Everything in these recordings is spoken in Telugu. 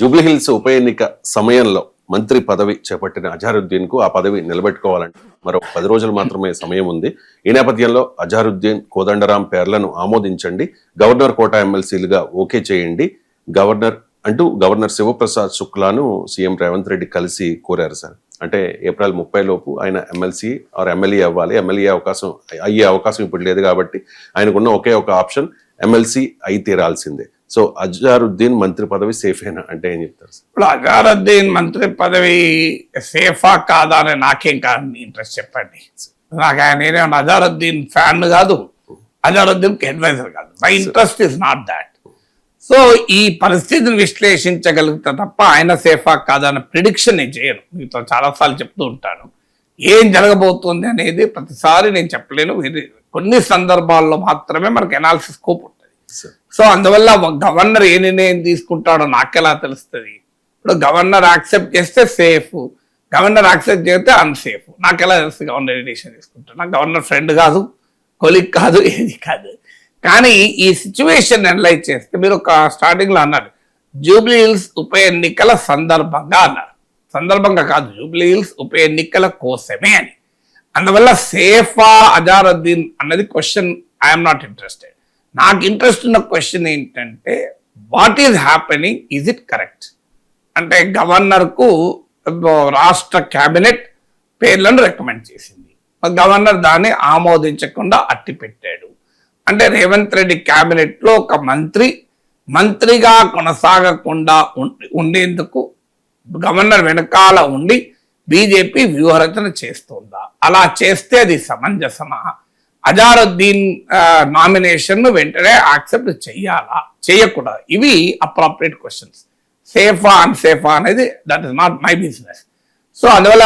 జూబ్లీహిల్స్ ఉప ఎన్నిక సమయంలో మంత్రి పదవి చేపట్టిన అజారుద్దీన్ కు ఆ పదవి నిలబెట్టుకోవాలంటే మరో 10 రోజులు మాత్రమే సమయం ఉంది. ఈ నేపథ్యంలో అజారుద్దీన్, కోదండరాం పేర్లను ఆమోదించండి, గవర్నర్ కోటా ఎమ్మెల్సీలుగా ఓకే చేయండి గవర్నర్ శివప్రసాద్ శుక్లాను సీఎం రేవంత్ రెడ్డి కలిసి కోరారు సార్. అంటే ఏప్రిల్ 30 లోపు ఆయన ఎమ్మెల్సీ ఆర్ ఎమ్మెల్యే అవ్వాలి. ఎమ్మెల్యే అయ్యే అవకాశం ఇప్పుడు లేదు కాబట్టి ఆయనకున్న ఒకే ఒక ఆప్షన్ ఎమ్మెల్సీ అయి తీరాల్సిందే. సో అజారుద్దీన్ మంత్రి పదవి సేఫేనా అంటే ఏం చెప్తారు? ఇప్పుడు అజారుద్దీన్ మంత్రి పదవి సేఫా కాదా అని నాకేం కాదు ఇంట్రెస్ట్ చెప్పండి. నాకు నేనే అజారుద్దీన్ ఫ్యాన్ కాదు, అజారుద్దీన్ అడ్వైజర్ కాదు. My interest is not that. So ఈ పరిస్థితిని విశ్లేషించగలిగితే తప్ప ఆయన సేఫా కాదా అన్న ప్రిడిక్షన్ నేను చేయను. మీతో చాలాసార్లు చెప్తూ ఉంటాను. ఏం జరగబోతుంది అనేది ప్రతిసారి నేను చెప్పలేను. కొన్ని సందర్భాల్లో మాత్రమే మనకు ఎనాలిసిస్ స్కోప్ ఉంటుంది. సో అందువల్ల గవర్నర్ ఏ నిర్ణయం తీసుకుంటాడో నాకెలా తెలుస్తుంది? ఇప్పుడు గవర్నర్ యాక్సెప్ట్ చేస్తే సేఫ్, గవర్నర్ యాక్సెప్ట్ చేస్తే అన్సేఫ్. నాకెలా తెలుస్తుంది గవర్నర్ ఏ డిసిషన్ తీసుకుంటాడు? నాకు గవర్నర్ ఫ్రెండ్ కాదు, కొలిక్ కాదు, ఏది కాదు. కానీ ఈ సిచ్యువేషన్ అనలైజ్ చేస్తే మీరు ఒక స్టార్టింగ్లో అన్నారు జూబ్లీహిల్స్ ఉప ఎన్నికల సందర్భంగా అన్నారు. సందర్భంగా కాదు, జూబ్లీహిల్స్ ఉప ఎన్నికల కోసమే అని. అందువల్ల సేఫా అజారుద్దీన్ అన్నది క్వశ్చన్ ఐఎమ్ నాట్ ఇంట్రెస్టెడ్. నాకు ఇంట్రెస్ట్ ఉన్న క్వశ్చన్ ఏంటంటే what is happening, is it correct? అంటే గవర్నర్కు రాష్ట్ర క్యాబినెట్ పేర్లను రికమెండ్ చేసింది, గవర్నర్ దాన్ని ఆమోదించకుండా అట్టిపెట్టాడు. అంటే రేవంత్ రెడ్డి క్యాబినెట్లో ఒక మంత్రిగా కొనసాగకుండా ఉండేందుకు గవర్నర్ వెనకాల ఉండి బీజేపీ వ్యూహరచన చేస్తుందా? అలా చేస్తే అది సమంజసమా? అజారుద్దీన్ నామినేషన్ వెంటనే యాక్సెప్ట్ చెయ్యాలా, చేయకూడదు? ఇవి అప్రాప్రియేట్ క్వశ్చన్స్. సేఫా అన్సేఫా అనేది that is not my business. So అందువల్ల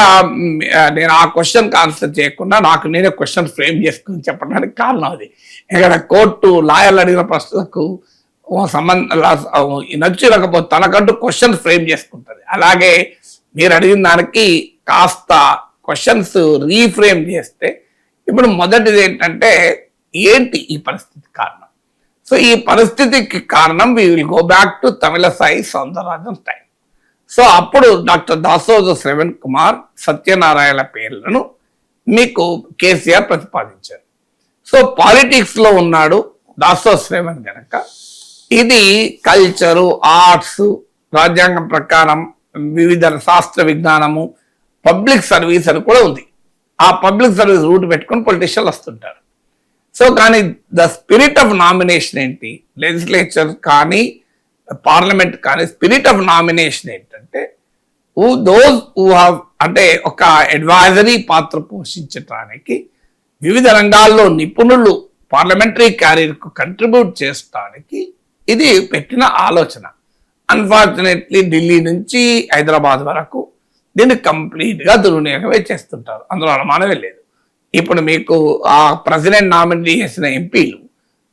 నేను ఆ క్వశ్చన్ ఆన్సర్ చేయకుండా నాకు నేనే క్వశ్చన్ ఫ్రేమ్ చేసుకుని చెప్పడానికి కారణం అది. ఇక్కడ కోర్టు లాయర్లు అడిగిన ప్రశ్నలకు నచ్చకపోతే తనకంటూ క్వశ్చన్ ఫ్రేమ్ చేసుకుంటుంది. అలాగే మీరు అడిగిన దానికి కాస్త క్వశ్చన్స్ రీఫ్రేమ్ చేస్తే ఇప్పుడు మొదటిది ఏంటంటే ఏంటి ఈ పరిస్థితి కారణం? సో ఈ పరిస్థితికి కారణం we will go back to Tamilisai Soundararajan time. So అప్పుడు డాక్టర్ దాసోజు శ్రవణ్ కుమార్, సత్యనారాయణ పేర్లను మీకు కేసీఆర్ ప్రతిపాదించారు. సో పాలిటిక్స్లో ఉన్నాడు దాసోజు శ్రవణ్ గనక ఇది కల్చరు, ఆర్ట్స్, రాజ్యాంగం ప్రకారం వివిధ శాస్త్ర విజ్ఞానము, పబ్లిక్ సర్వీస్ అని కూడా ఉంది. ఆ పబ్లిక్ సర్వీస్ రూట్ పెట్టుకొని పొలిటీషియన్లు వస్తుంటారు. సో కానీ ద స్పిరిట్ ఆఫ్ నామినేషన్ ఏంటి? లెజిస్లేచర్ కానీ పార్లమెంట్ కానీ స్పిరిట్ ఆఫ్ నామినేషన్ ఏంటంటే అంటే ఒక అడ్వైజరీ పాత్ర పోషించడానికి వివిధ రంగాల్లో నిపుణులు పార్లమెంటరీ క్యారియర్కు కంట్రిబ్యూట్ చేయడానికి ఇది పెట్టిన ఆలోచన. అన్ఫార్చునేట్లీ ఢిల్లీ నుంచి హైదరాబాద్ వరకు దీన్ని కంప్లీట్గా దుర్వినియోగమే చేస్తుంటారు, అందులో అనుమానమే లేదు. ఇప్పుడు మీకు ఆ ప్రెసిడెంట్ నామినీ చేసిన ఎంపీలు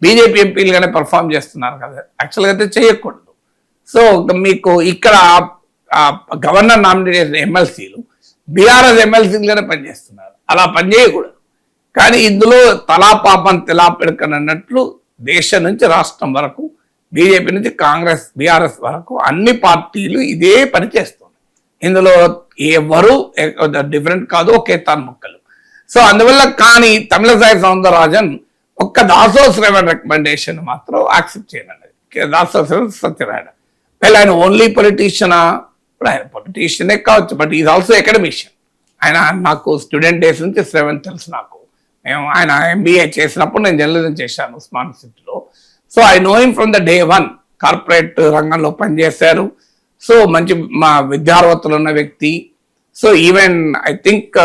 బీజేపీ ఎంపీలుగానే పర్ఫామ్ చేస్తున్నారు కదా, యాక్చువల్గా అయితే చేయకూడదు. సో మీకు ఇక్కడ గవర్నర్ నామినీ చేసిన ఎమ్మెల్సీలు బీఆర్ఎస్ ఎమ్మెల్సీలుగానే పనిచేస్తున్నారు, అలా పనిచేయకూడదు. కానీ ఇందులో తలా పాపం తెలా పెడకనన్నట్లు దేశం నుంచి రాష్ట్రం వరకు, బీజేపీ నుంచి కాంగ్రెస్, బీఆర్ఎస్ వరకు అన్ని పార్టీలు ఇదే పని చేస్తుంది. ఇందులో ఎవరు డిఫరెంట్ కాదు, ఒకే తాను ముక్కలు. సో అందువల్ల కానీ తమిళసాయి సౌందరరాజన్ ఒక్క దాసోజు శ్రవణ్ రికమెండేషన్ మాత్రం యాక్సెప్ట్ చేయనన్నది. దాసోజు శ్రవణ్ సత్యనారాయణ ఆయన ఓన్లీ పొలిటీషియనా? ఇప్పుడు ఆయన పొలిటీషియనే కావచ్చు, బట్ ఈజ్ ఆల్సో అకాడమిషియన్. ఆయన నాకు స్టూడెంట్ డేస్ నుంచి శ్రవణ్ తెలుసు. నాకు ఆయన MBA చేసినప్పుడు నేను జర్నలిజం చేశాను ఉస్మాన్ సిటీలో. So I know him from the day 1. Corporate రంగంలో పనిచేశారు. సో మంచి మా విద్యార్హతలు ఉన్న వ్యక్తి. So even I think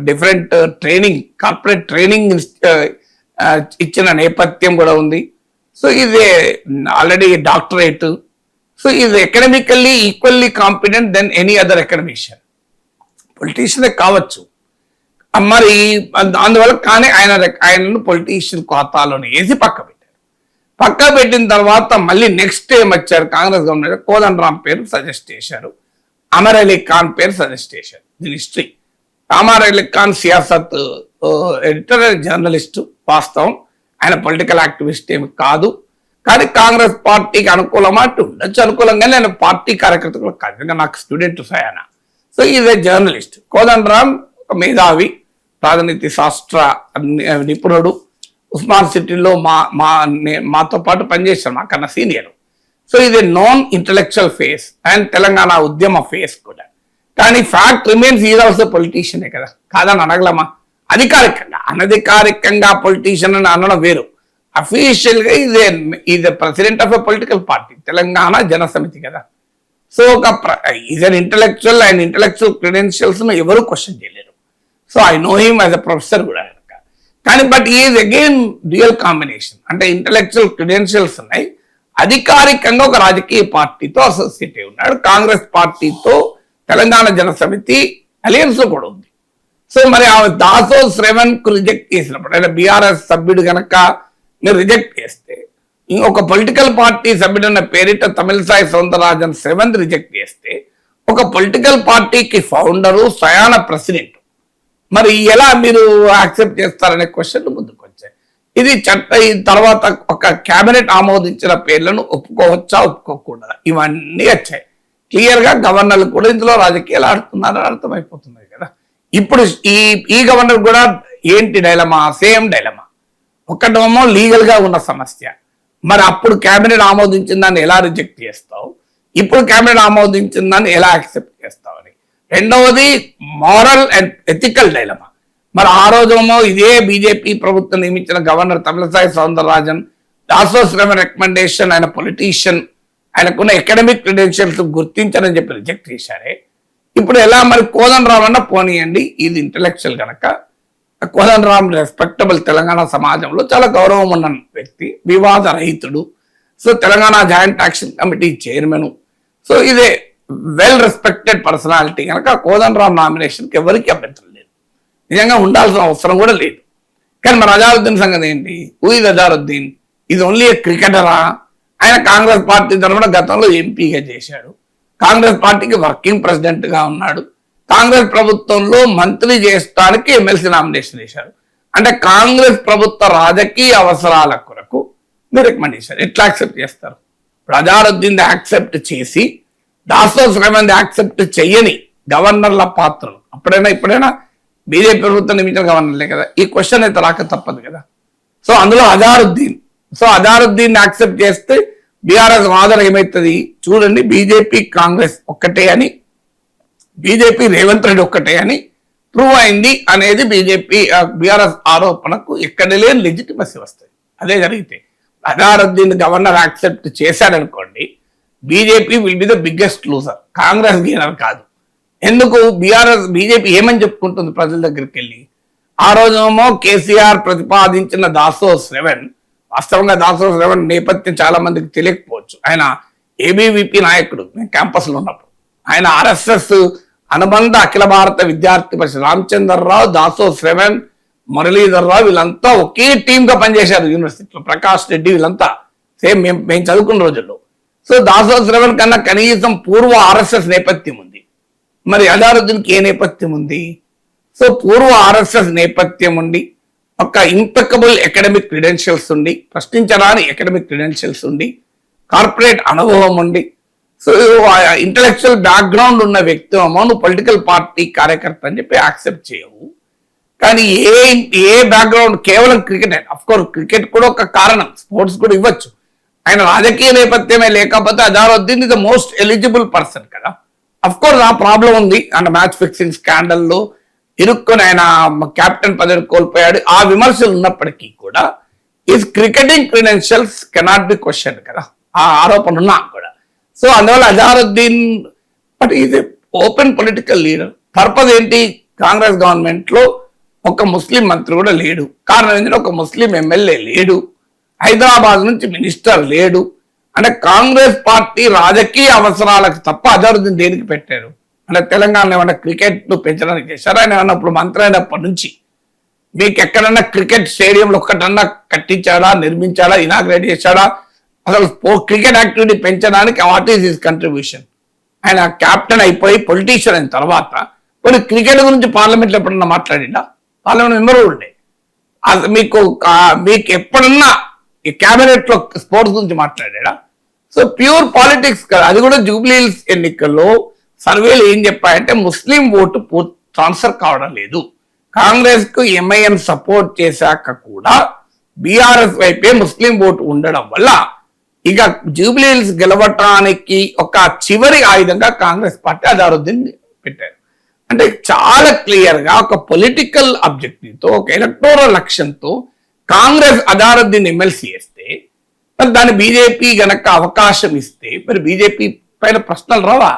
different training, corporate training ఇచ్చిన నేపథ్యం కూడా ఉంది. సో ఇది ఆల్రెడీ డాక్టరేట్. సో ఇది academically equally competent then any other academician. పొలిటీషియనే కావచ్చు మరి, అందువల్ల కానీ ఆయనను పొలిటీషియన్ ఖాతాలోనే వేసి పక్క పెట్టిన తర్వాత మళ్ళీ నెక్స్ట్ టైం వచ్చారు కాంగ్రెస్ గవర్నమెంట్, కోదండరాం పేరు సజెస్ట్ చేశారు, అమర్ అలీ ఖాన్ పేరు సజెస్ట్ చేశారు. దీని history, Amar Ali Khan Siasat editor, journalist. వాస్తవం ఆయన పొలిటికల్ యాక్టివిస్ట్ ఏమి కాదు. కానీ కాంగ్రెస్ పార్టీకి అనుకూలమా అంటే ఉండొచ్చు అనుకూలంగా, నేను పార్టీ కార్యకర్తలు కాదు, నాకు స్టూడెంట్ సయానా. So is a journalist. Kodandaram ఒక మేధావి, రాజనీతి శాస్త్ర నిపుణుడు, ఉస్మాన్ సిటీలో మాతో పాటు పనిచేశారు, మాకన్నా సీనియర్. సో ఇది non intellectual face and Telangana ఉద్యమ ఫేస్ కూడా. కానీ ఫ్యాక్ట్ రిమైన్స్ ఈజ్ ఆల్సో పొలిటీషియనే కదా, కాదని అనగలమా? అధికారికంగా, అనధికారికంగా పొలిటీషియన్ అని అనడం వేరు. అఫీషియల్ గా ఇది president of a political party, Telangana Jana Samithi కదా. సో ఒక is an intellectual and intellectual credentials ను ఎవరు క్వశ్చన్ చేయలేరు. So I know him as a professor కూడా. కానీ but is again dual combination, అంటే ఇంటలెక్చువల్ క్రెడెన్షియల్స్ ఉన్నాయి, అధికారికంగా ఒక రాజకీయ పార్టీతో అసోసియేట్ అయి ఉన్నాడు, కాంగ్రెస్ పార్టీతో తెలంగాణ జనసమితి అలయన్స్ లో కూడా ఉంది. సో మరి ఆమె దాసో శ్రవణ్ కు రిజెక్ట్ చేసినప్పుడు, అంటే బీఆర్ఎస్ సభ్యుడు కనుక మీరు రిజెక్ట్ చేస్తే, ఇంకొక పొలిటికల్ పార్టీ సభ్యుడన్న పేరిట తమిళసాయి సౌందరరాజన్ శ్రవణ్ రిజెక్ట్ చేస్తే, ఒక పొలిటికల్ పార్టీకి ఫౌండరు, స్వయాన ప్రెసిడెంట్, మరి ఎలా మీరు యాక్సెప్ట్ చేస్తారనే క్వశ్చన్లు ముందుకు వచ్చాయి. ఇది తర్వాత ఒక కేబినెట్ ఆమోదించిన పేర్లను ఒప్పుకోవచ్చా ఒప్పుకోకూడదా, ఇవన్నీ వచ్చాయి. క్లియర్ గా గవర్నర్లు కూడా ఇందులో రాజకీయాలు ఆడుతున్నారని అర్థమైపోతుంది కదా. ఇప్పుడు ఈ గవర్నర్ కూడా ఏంటి డైలమా? Same dilemma. ఒకటేమో లీగల్ గా ఉన్న సమస్య, మరి అప్పుడు కేబినెట్ ఆమోదించిన దాన్ని ఎలా రిజెక్ట్ చేస్తావు, ఇప్పుడు కేబినెట్ ఆమోదించిన దాన్ని ఎలా యాక్సెప్ట్ చేస్తావు అని. రెండవది మారల్ అండ్ ఎథికల్ డైలమా. మరి ఆ రోజేమో ఇదే బీజేపీ ప్రభుత్వం నియమించిన గవర్నర్ తమిళసాయి సౌందరరాజన్ దాసో శ్రవణ్ రికమెండేషన్, ఆయన పొలిటీషియన్, ఆయనకున్న అకాడమిక్ క్రెడెన్షియల్స్ గుర్తించని చెప్పి రిజెక్ట్ చేశారే. ఇప్పుడు ఎలా మరి కోదండరాం అన్న పోనీయండి, ఇది ఇంటలెక్చువల్ కనుక. కోదండరాం రెస్పెక్టబుల్, తెలంగాణ సమాజంలో చాలా గౌరవం ఉన్న వ్యక్తి, వివాద రహితుడు. So Telangana joint action committee chairman. So ఇదే వెల్ రెస్పెక్టెడ్ పర్సనాలిటీ కనుక కోదండరాం నామినేషన్కి ఎవరికి అభ్యంతరం లేదు, నిజంగా ఉండాల్సిన అవసరం కూడా లేదు. కానీ మరి అజారుద్దీన్ సంగతి ఏంటి? Who is Azharuddin? ఇది ఓన్లీ ఏ క్రికెటరా? ఆయన కాంగ్రెస్ పార్టీ తరఫున గతంలో ఎంపీగా చేశాడు, కాంగ్రెస్ పార్టీకి వర్కింగ్ ప్రెసిడెంట్ గా ఉన్నాడు, కాంగ్రెస్ ప్రభుత్వంలో మంత్రి చేయడానికి ఎమ్మెల్సీ నామినేషన్ చేశారు. అంటే కాంగ్రెస్ ప్రభుత్వ రాజకీయ అవసరాల కొరకు మీరు రికమెండ్ చేశారు. ఎట్లా యాక్సెప్ట్ చేస్తారు? అజారుద్దీన్ యాక్సెప్ట్ చేసి దాసో శ్రవణ్ యాక్సెప్ట్ చెయ్యని గవర్నర్ల పాత్రలు ఇప్పుడైనా బీజేపీ ప్రభుత్వం నియమించిన గవర్నర్లే కదా, ఈ క్వశ్చన్ అయితే రాక తప్పదు కదా. సో అందులో అజారుద్దీన్ యాక్సెప్ట్ చేస్తే బీఆర్ఎస్ వాదన ఏమవుతుంది చూడండి, బీజేపీ కాంగ్రెస్ ఒక్కటే అని, బీజేపీ రేవంత్ రెడ్డి ఒక్కటే అని ప్రూవ్ అయింది అనేది బీఆర్ఎస్ ఆరోపణకు ఎక్కడ లేని లెజిటిమసీ వస్తుంది. అదే జరిగితే అజారుద్దీన్ గవర్నర్ యాక్సెప్ట్ చేశాడనుకోండి, BJP will be the biggest loser, Congress gainer కాదు. ఎందుకు? బీజేపీ ఏమని చెప్పుకుంటుంది ప్రజల దగ్గరికి వెళ్ళి? ఆ రోజేమో కేసీఆర్ ప్రతిపాదించిన దాసో శ్రవణ్, వాస్తవంగా దాసో శ్రవణ్ నేపథ్యం చాలా మందికి తెలియకపోవచ్చు. ఆయన ఏబీవీపీ నాయకుడు, నేను క్యాంపస్లో ఉన్నప్పుడు. ఆయన ఆర్ఎస్ఎస్ అనుబంధ అఖిల భారత విద్యార్థి పరిషత్, రామచంద్రరావు, దాసో శ్రవణ్, మురళీధర్ రావు వీళ్ళంతా ఒకే టీమ్ గా పనిచేశారు యూనివర్సిటీలో. ప్రకాష్ రెడ్డి వీళ్ళంతా సేమ్ మేము చదువుకున్న రోజుల్లో. సో దాసో శ్రవణ్ కన్నా కనీసం పూర్వ ఆర్ఎస్ఎస్ నేపథ్యం ఉంది. మరి అజారుద్దీన్కి ఏ నేపథ్యం ఉంది? సో పూర్వ ఆర్ఎస్ఎస్ నేపథ్యం ఉండి, ఒక ఇంపెకబుల్ అకాడమిక్ క్రెడెన్షియల్స్ ఉండి, ప్రశ్నించరాని అకాడమిక్ క్రెడెన్షియల్స్ ఉండి, కార్పొరేట్ అనుభవం ఉండి, సో ఇంటలెక్చువల్ బ్యాక్గ్రౌండ్ ఉన్న వ్యక్తి ఏమో నువ్వు పొలిటికల్ పార్టీ కార్యకర్త అని చెప్పి యాక్సెప్ట్ చేయవు. కానీ ఏ బ్యాక్గ్రౌండ్, కేవలం క్రికెట్, అఫ్ కోర్స్ క్రికెట్ కూడా ఒక కారణం, స్పోర్ట్స్ కూడా ఇవ్వచ్చు. ఆయన రాజకీయ నేపథ్యమే లేకపోతే Azharuddin is the most eligible person కదా. అఫ్ కోర్స్ ఆ ప్రాబ్లం ఉంది, అంటే మ్యాచ్ ఫిక్సింగ్ స్కాండల్లో ఇరుక్కుని ఆయన కెప్టెన్ పదవి కోల్పోయాడు, ఆ విమర్శలు ఉన్నప్పటికీ కూడా is cricketing credentials cannot be question కదా, ఆ ఆరోపణ ఉన్నా కూడా. సో అందువల్ల Azharuddin but is open political leader. Purpose ఏంటి? కాంగ్రెస్ గవర్నమెంట్ లో ఒక ముస్లిం మంత్రి కూడా లేడు, కారణం ఏంటంటే ఒక ముస్లిం ఎమ్మెల్యే లేడు, హైదరాబాద్ నుంచి మినిస్టర్ లేడు. అంటే కాంగ్రెస్ పార్టీ రాజకీయ అవసరాలకు తప్ప అజారుద్దీన్ దేనికి పెట్టారు? అంటే తెలంగాణ ఏమన్నా క్రికెట్ పెంచడానికి చేశారా? ఆయన అన్నప్పుడు మంత్రి అయినప్పటి నుంచి మీకు ఎక్కడన్నా క్రికెట్ స్టేడియంలో ఒక్కటన్నా కట్టించాడా, నిర్మించాడా, ఇనాగ్రేట్ చేశాడా? అసలు క్రికెట్ యాక్టివిటీ పెంచడానికి వాట్ ఈస్ హిస్ కంట్రిబ్యూషన్? ఆయన క్యాప్టెన్ అయిపోయి పొలిటీషియన్ అయిన తర్వాత కొన్ని క్రికెట్ గురించి పార్లమెంట్లో ఎప్పుడన్నా మాట్లాడిందా? పార్లమెంట్ మెంబర్ ఉండే. మీకు ఎప్పుడన్నా ఈ క్యాబినెట్ లో స్పోర్ట్స్ గురించి మాట్లాడా? సో ప్యూర్ పాలిటిక్స్ కదా. అది కూడా జూబ్లీహిల్స్ ఎన్నికల్లో సర్వేలు ఏం చెప్పాయంటే ముస్లిం ఓటు ట్రాన్స్ఫర్ కావడం లేదు. కాంగ్రెస్ కు ఎంఐఎం సపోర్ట్ చేశాక కూడా బీఆర్ఎస్ వైపే ముస్లిం ఓటు ఉండడం వల్ల ఇక జూబ్లీహిల్స్ గెలవటానికి ఒక చివరి ఆయుధంగా కాంగ్రెస్ పార్టీ అజారుద్దీన్ పెట్టారు. అంటే చాలా క్లియర్ గా ఒక పొలిటికల్ ఆబ్జెక్టివ్ తో, ఒక ఎలక్టోరల్ లక్ష్యంతో కాంగ్రెస్ అజారుద్దీన్ ఎమ్మెల్సీ చేస్తే మరి దాన్ని బీజేపీ గనక అవకాశం ఇస్తే మరి బీజేపీ పైన ప్రశ్నలు రావా?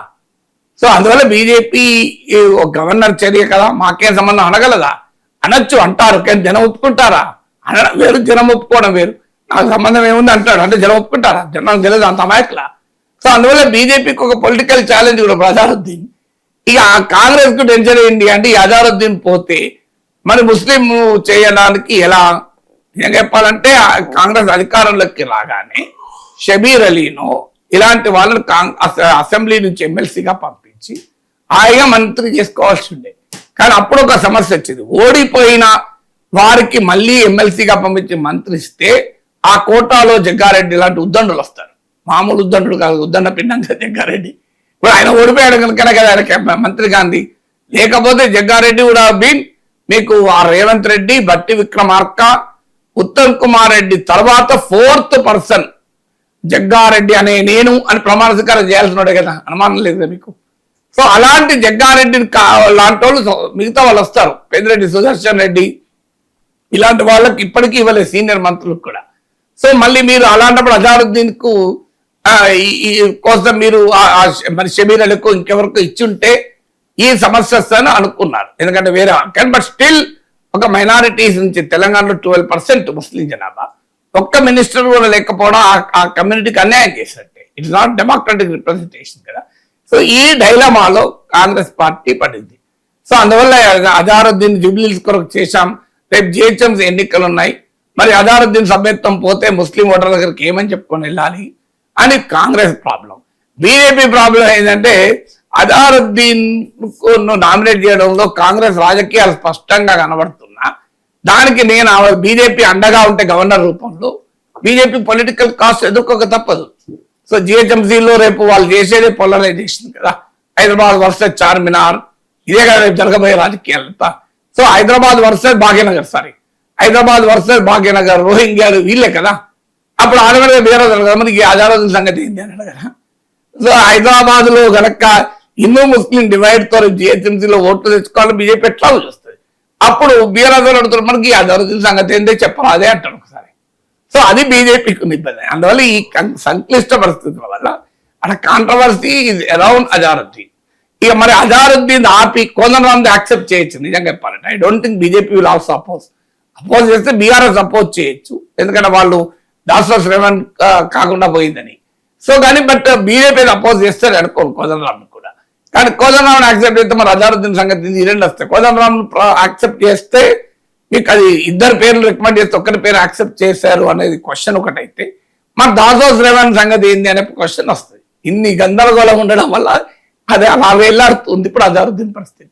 సో అందువల్ల బీజేపీ గవర్నర్ చర్య కదా, మాకేం సంబంధం అనగలదా? అనొచ్చు, అంటారు. కానీ జనం ఒప్పుకుంటారా? అనడం వేరు, జనం ఒప్పుకోవడం వేరు. నాకు సంబంధం ఏముంది అంటాడు, అంటే జనం ఒప్పుకుంటారా? జనం తెలియదు, అంత అమాయకులా? సో అందువల్ల బీజేపీకి ఒక పొలిటికల్ ఛాలెంజ్ కూడా అజారుద్దీన్. ఇక కాంగ్రెస్ కు టెన్షన్ ఏంటి అంటే ఈ అజారుద్దీన్ పోతే మరి ముస్లిం చేయడానికి ఎలా? ఏం చెప్పాలంటే కాంగ్రెస్ అధికారంలోకి రాగానే షబీర్ అలీను ఇలాంటి వాళ్ళని అసెంబ్లీ నుంచి ఎమ్మెల్సీగా పంపించి హాయిగా మంత్రి చేసుకోవాల్సి ఉండే. కానీ అప్పుడు ఒక సమస్య వచ్చింది. ఓడిపోయిన వారికి మళ్ళీ ఎమ్మెల్సీగా పంపించి మంత్రి ఇస్తే ఆ కోటాలో జగ్గారెడ్డి లాంటి ఉద్దండులు వస్తారు. మామూలు ఉద్దండుడు కాదు, ఉద్దండ పిండంగా జగ్గారెడ్డి. ఇప్పుడు ఆయన ఓడిపోయాడు కనుక కదా ఆయన మంత్రి గాంధీ. లేకపోతే జగ్గారెడ్డి కూడా బీన్ మీకు ఆ రేవంత్ రెడ్డి, బట్టి విక్రమార్క, ఉత్తమ్ కుమార్ రెడ్డి తర్వాత 4th పర్సన్ జగ్గారెడ్డి అనే నేను అని ప్రమాణ స్వీకారం చేయాల్సినోడే కదా, అనుమానం లేదు కదా మీకు. సో అలాంటి జగ్గారెడ్డిని లాంటి వాళ్ళు మిగతా వాళ్ళు వస్తారు. పెద్దిరెడ్డి సుదర్శన్ రెడ్డి ఇలాంటి వాళ్ళకి ఇప్పటికీ ఇవ్వలేదు, సీనియర్ మంత్రులకు కూడా. సో మళ్ళీ మీరు అలాంటప్పుడు అజారుద్దీన్ కు కోసం మీరు మరి షబీర్ అలీకు ఇంకెవరకు ఇచ్చుంటే ఈ సమస్య వస్తుందని అనుకున్నారు. ఎందుకంటే వేరే కానీ బట్ స్టిల్ ఒక మైనారిటీస్ నుంచి తెలంగాణలో 12% ముస్లిం జనాభా, ఒక్క మినిస్టర్ కూడా లేకపోవడం ఆ కమ్యూనిటీకి అన్యాయం చేసినట్టే. ఇట్స్ నాట్ డెమోక్రటిక్ రిప్రజెంటేషన్ కదా. సో ఈ డైలమాలో కాంగ్రెస్ పార్టీ పడింది. సో అందువల్ల అజారుద్దీన్ జూబ్లీహిల్స్ కొరకు చేశాం. రేపు జిహెచ్ఎంసీ ఎన్నికలు ఉన్నాయి. మరి అజారుద్దీన్ సభ్యత్వం పోతే ముస్లిం ఓటర్ల దగ్గరికి ఏమని చెప్పుకొని వెళ్ళాలి అని కాంగ్రెస్ ప్రాబ్లం. బీజేపీ ప్రాబ్లం ఏంటంటే అజారుద్దీన్ నామినేట్ చేయడంలో కాంగ్రెస్ రాజకీయాలు స్పష్టంగా కనబడుతున్నా దానికి నేను బీజేపీ అండగా ఉంటే గవర్నర్ రూపంలో బీజేపీ పొలిటికల్ కాస్ట్ ఎదుర్కోక తప్పదు. సో జిహెచ్ఎంసీలో రేపు వాళ్ళు చేసేది పోలరైజేషన్ కదా. హైదరాబాద్ వర్సెస్ చార్మినార్, ఇదే కదా రేపు జరగబోయే రాజకీయాలంతా. So Hyderabad versus Bhagyanagar, Hyderabad versus Bhagyanagar, రోహింగ్యాలు వీళ్ళే కదా. అప్పుడు ఆడగడ వేరే మనకి అజారుద్దీన్ సంగతి ఏంటి అని అడగరా? సో హైదరాబాద్ లో గనక హిందూ ముస్లిం డివైడ్ తో జిహెచ్ఎంసీలో ఓట్లు తెచ్చుకోవాలని బీజేపీ ఎట్లా చూస్తుంది. అప్పుడు బీఆర్ఎస్ అడుగుతారు మనకి అజారుద్దీన్ సంగతి ఏంటో చెప్పరా అదే అంటారు ఒకసారి. సో అది బీజేపీకి ఉన్న ఇబ్బంది. అందువల్ల ఈ సంక్లిష్ట పరిస్థితుల వల్ల అక్కడ కాంట్రవర్సీ ఇస్ అరౌండ్ అజారుద్దీన్. ఇక మరి అజారుద్దీన్ ఆపి కోదండరామ్ యాక్సెప్ట్ చేయొచ్చు. నిజంగా చెప్పాలంటే I don't think BJP will also oppose చేస్తే బీఆర్ఎస్ అపోజ్ చేయొచ్చు, ఎందుకంటే వాళ్ళు దాసోస్ రేవంత్ కాకుండా పోయిందని. సో కానీ బట్ బీజేపీ అపోజ్ చేస్తారు అనుకోను కోదండరామ్ కూడా. కానీ కోదండరామ్ యాక్సెప్ట్ చేస్తే మరి అజారుద్దీన్ సంగతి ఈ రెండు వస్తాయి. కోదండరామ్ యాక్సెప్ట్ చేస్తే మీకు అది ఇద్దరు పేర్లు రికమెండ్ చేస్తే ఒక్కరి పేరు యాక్సెప్ట్ చేశారు అనేది క్వశ్చన్ ఒకటైతే, మరి దాసోస్ రేవంత్ సంగతి ఏంది అనే క్వశ్చన్ వస్తుంది. ఇన్ని గందరగోళం ఉండడం వల్ల అది అలా వేలాడుతుంది ఇప్పుడు అజారుద్దీన్ పరిస్థితి.